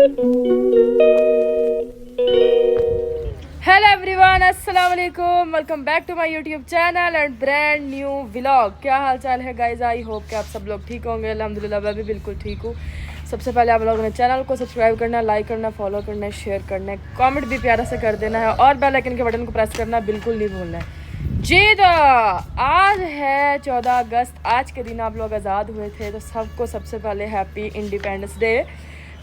Hello everyone, अस्सलाम वालेकुम। Welcome back to my YouTube channel and brand new vlog. क्या हाल चाल है गाइज? आई होप कि आप सब लोग ठीक होंगे। अल्हम्दुलिल्लाह मैं भी बिल्कुल ठीक हूँ। सबसे पहले आप लोगों ने चैनल को सब्सक्राइब करना, लाइक करना, फॉलो करना, शेयर करना, कमेंट भी प्यारा से कर देना है और बेल आइकन के बटन को प्रेस करना बिल्कुल नहीं भूलना है। जी तो आज है 14 अगस्त। आज के दिन आप लोग आज़ाद हुए थे, तो सबको सबसे पहले हैप्पी इंडिपेंडेंस डे।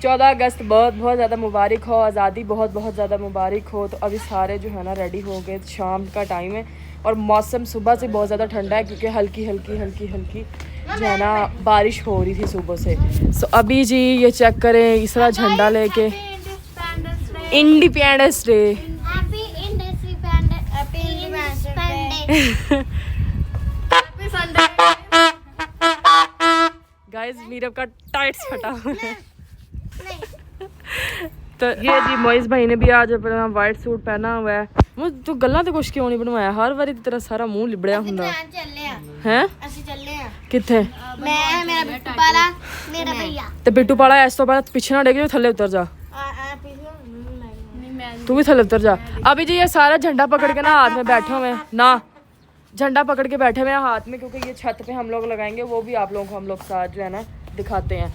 14 अगस्त बहुत बहुत ज़्यादा मुबारक हो, आज़ादी बहुत बहुत ज़्यादा मुबारक हो। तो अभी सारे जो है ना रेडी हो गए, शाम का टाइम है और मौसम सुबह से बहुत ज़्यादा ठंडा है क्योंकि हल्की हल्की हल्की हल्की जो है ना बारिश हो रही थी सुबह से। सो अभी जी ये चेक करें, इसरा झंडा लेके इंडिपेंडेंस डे। गाइस मीरब का टाइट्स फटा हुआ है। तो ये जी मोइस भाई ने भी आज अपना वाइट सूट पहना हुआ है। वो तू गल्ला तो कुछ क्यों नहीं बनवाया? हर बारी तेरा सारा मुंह लिबड़िया हुंदा है। ਅਸੀਂ ਚੱਲੇ ਆ ਕਿੱਥੇ? ਮੈਂ ਮੇਰਾ ਬਿੱਟੂ ਪਾਲਾ ਮੇਰਾ ਭਈਆ ਤੇ ਬਿੱਟੂ ਪਾਲਾ ਇਸ ਤੋਂ ਬਾਅਦ ਪਿੱਛੇ ਨਾ ਡੇਗੇ, ਥੱਲੇ उतर जा। तू भी थल्ले उतर जा। अभी जी ये सारा झंडा पकड़ के ना हाथ में बैठे हुए हैं ना, झंडा पकड़ के बैठे हुए हैं हाथ में, क्योंकि ये छत पे हम लोग लगाएंगे। वो भी आप लोगों को हम लोग साथ जो है ना दिखाते हैं।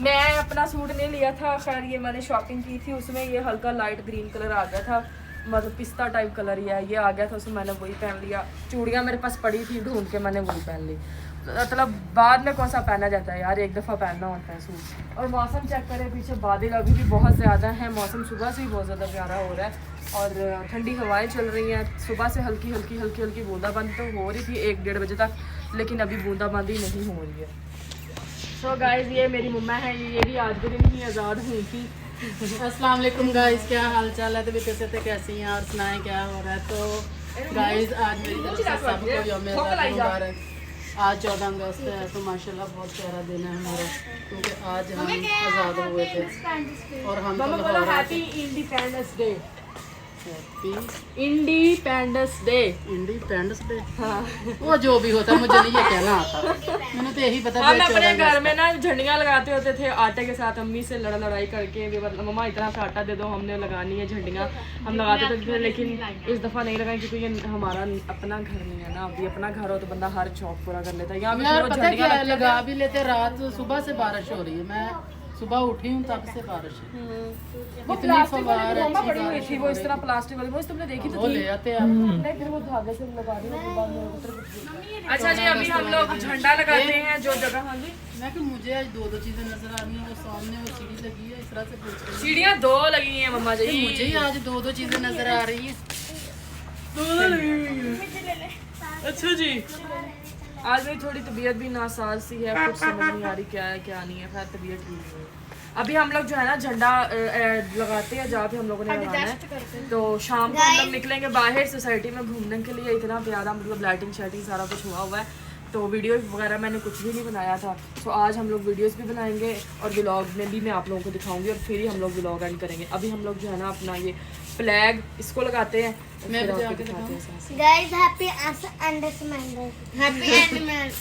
मैं अपना सूट नहीं लिया था, खैर ये मैंने शॉपिंग की थी, उसमें ये हल्का लाइट ग्रीन कलर आ गया था, मतलब पिस्ता टाइप कलर ही है, ये आ गया था, उसमें मैंने वही पहन लिया। चूड़ियाँ मेरे पास पड़ी थी, ढूंढ के मैंने वही पहन ली। मतलब बाद में कौन सा पहना जाता है यार, एक दफ़ा पहनना होता है सूट। और मौसम चेक करें, पीछे बादल अभी भी बहुत ज़्यादा है, मौसम सुबह से ही बहुत ज़्यादा प्यारा हो रहा है और ठंडी हवाएं चल रही हैं। सुबह से हल्की हल्की हल्की हल्की बूंदाबांदी तो हो रही थी 1-1:30 बजे तक, लेकिन अभी बूंदाबांदी नहीं हो रही है। सो गाइस ये मेरी मम्मा है, ये भी आज के दिन ही आज़ाद हुई थी। अस्सलाम वालेकुम गाइस, क्या हाल चाल है? तो कैसे कैसी हैं और सुनाएं क्या हो रहा है? तो गाइस आज मेरी तरफ से सबको यौम आज़ादी मुबारक। आज 14 अगस्त है, तो माशाल्लाह बहुत प्यारा दिन है हमारा, क्योंकि आज हम आज़ाद हुए थे और हम happy independence day. Happy independence day. Independence day, हाँ वो जो भी होता है, मुझे नहीं ये कहना आता, मैंने तो यही पता। हम अपने घर में ना झंडियाँ लगाते होते थे आटे के साथ, अम्मी से लड़ाई करके, मतलब मम्मा इतना सा आटा दे दो, हमने लगानी है झंडियाँ, हम लगाते थे। लेकिन इस दफ़ा नहीं लगाई क्योंकि ये हमारा अपना घर नहीं है ना। अभी अपना घर हो तो बंदा हर शौक पूरा कर लेता है। यहाँ पे झंडियाँ लगा भी लेते। रात सुबह से बारिश हो रही है, मैं सुबह उठी हूँ तब से बारिश है। वो प्लास्टिक वाली बोमा पड़ी हुई थी, वो इस तरह प्लास्टिक वाली, वो तुमने देखी तो वो ले आते हैं नहीं, फिर वो धागे से लगा दी। अच्छा जी अभी हम लोग झंडा लगाते हैं जो जगह। हाँ जी, मैं कि मुझे आज दो चीजें नजर आ रही हैं। वो सामने वो सीढ़ी लगी है, इस तरह से पूछ रही सीढ़ियाँ 2 लगी हैं मम्मा जी। मुझे ही आज दो चीजें नजर आ रही हैं। 2 लगी हुई है। अच्छा जी आज मेरी थोड़ी तबीयत भी नासाज सी है, कुछ समझ नहीं आ रही क्या है क्या नहीं है। खैर तबीयत ठीक है। अभी हम लोग जो है ना झंडा लगाते हैं जहाँ पे हम लोगों ने लगाना है। तो शाम को हम लोग निकलेंगे बाहर सोसाइटी में घूमने के लिए। इतना प्यारा मतलब लाइटिंग शाइटिंग सारा कुछ हुआ है, तो वीडियो वगैरह मैंने कुछ भी नहीं बनाया था। तो आज हम लोग वीडियोस भी बनाएंगे और व्लॉग में भी मैं आप लोगों को दिखाऊंगी और फिर ही हम लोग व्लॉग एंड करेंगे। अभी हम लोग जो है ना अपना ये फ्लैग इसको लगाते हैं। मैं भी जाके दिखाते हैं guys, happy independence, happy independence.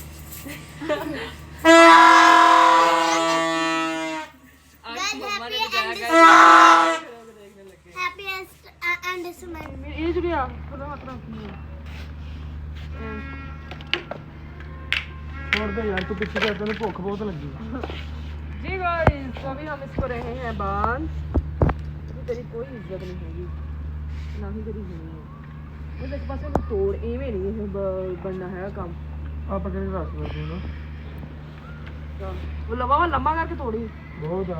छोड़ दे यार, तू पीछे जाता है, भूख बहुत लगी जी गाइस। तो अभी हम इसको रहे हैं बांध। तेरी कोई इज्जत नहीं होगी ना ही तेरी होनी है। वो एक पास में तोड़ एवें नहीं है बनना है काम। आप अगर रात में दो ना वो लंबा करके तोड़ी बहुत है।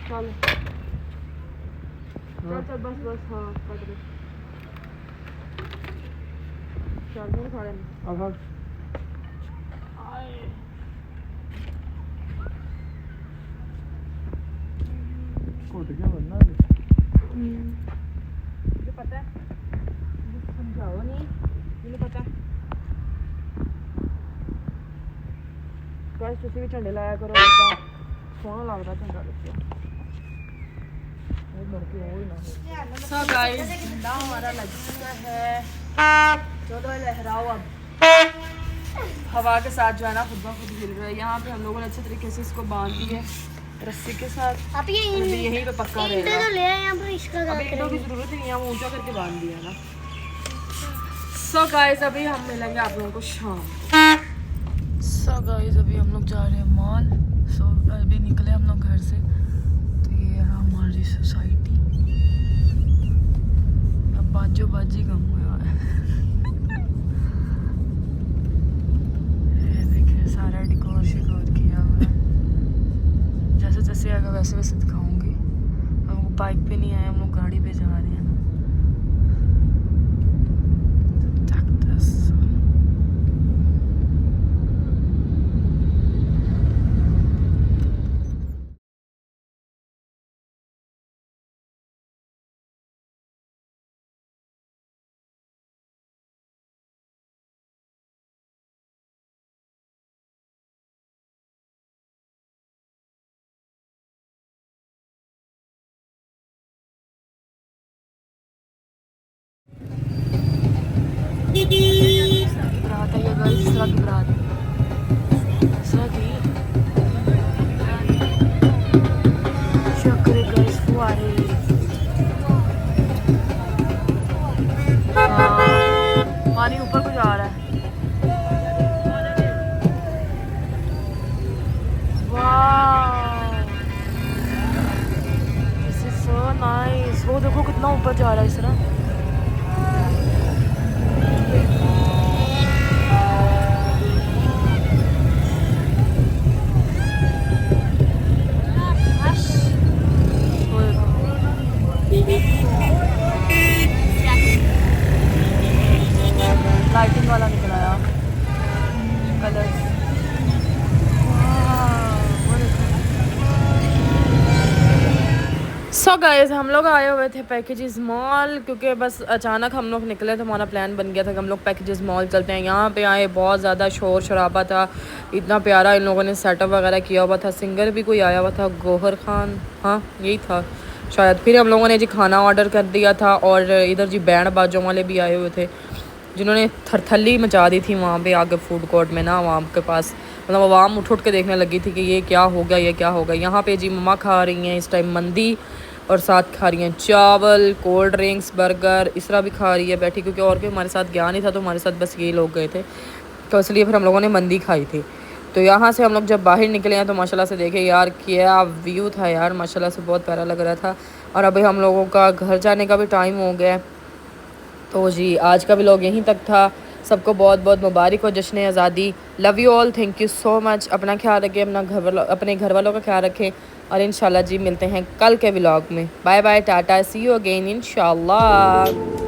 चल चल चल बस बस, हाँ काट दे। चल मुंह फाड़े अब कोट क्या बनना है? मुझे पता है, मुझे समझाओ नहीं, मुझे पता है। गाइस तुसी भी झंडे लाया करो, इतना सोहना लगता झंडा देखिए। So guys, झंडा हमारा लग चुका है। चलो लहराओ अब। हवा के साथ जो है ना खुद ब खुद हिल रहा है। यहाँ पे हम लोगों ने अच्छे तरीके से इसको बांध दिया है रस्सी के साथ आप ये अभी यहीं पे पक्का ईंटें रहेगा। तो ले आए यहाँ पर इसका अभी क्या ईंटों की जरूरत ही नहीं है, हम ऊंचा करके बांध दिया ना। सो गाइस अभी हम मिलेंगे आप लोगों को शाम। सो गाइस अभी हम लोग जा रहे हैं मॉल। सो अभी निकले हम लोग घर से, तो ये है हमारी सोसाइटी। अब बाजू बाजी कम हुआ है। ये देखिए सारा डिकोर शिकोर किया हुआ है, जैसे जैसे आएगा वैसे वैसे दिखाऊंगी। हम लोग बाइक पे नहीं आए, हम लोग गाड़ी पे जा रहे हैं ना। बरात है ये गाइस, इसरा की बरात। इसरा की शक्कर गाइस फुआरे। हाँ, पानी ऊपर को जा रहा है। वाह, दिस इज सो नाइस। वो देखो कितना ऊपर जा रहा है इसरा। लाइटिंग वाला निकला यार, कलर्स। सो गाइस हम लोग आए हुए थे पैकेजेस मॉल, क्योंकि बस अचानक हम लोग निकले तो हमारा प्लान बन गया था कि हम लोग पैकेजेस मॉल चलते हैं। यहाँ पे आए, बहुत ज़्यादा शोर शराबा था, इतना प्यारा इन लोगों ने सेटअप वगैरह किया हुआ था। सिंगर भी कोई आया हुआ था, गौहर खान, हाँ यही था शायद। फिर हम लोगों ने जी खाना ऑर्डर कर दिया था, और इधर जी बैंड बाजों वाले भी आए हुए थे, जिन्होंने थरथली मचा दी थी वहाँ पे आगे फूड कोर्ट में ना, वहाँ के पास। मतलब आवाम उठ के देखने लगी थी कि ये क्या होगा, ये क्या होगा। यहाँ पे जी मम्मा खा रही हैं इस टाइम मंदी, और साथ खा रही हैं चावल, कोल्ड ड्रिंक्स, बर्गर। इसरा भी खा रही है बैठी, क्योंकि और कोई हमारे साथ गया नहीं था, तो हमारे साथ बस ये लोग गए थे, तो इसलिए फिर हम लोगों ने मंदी खाई थी। तो यहाँ से हम लोग जब बाहर निकले हैं तो माशाल्लाह से देखे यार क्या व्यू था यार, माशाल्लाह से बहुत प्यारा लग रहा था। और अभी हम लोगों का घर जाने का भी टाइम हो गया है। तो जी आज का व्लॉग यहीं तक था। सबको बहुत बहुत मुबारक हो जश्न आज़ादी। Love you all, thank you so much. अपना ख्याल रखें, अपने घर वालों का ख्याल रखें, और इंशाल्लाह जी मिलते हैं कल के व्लॉग में। Bye bye, tata, see you again इंशाल्लाह।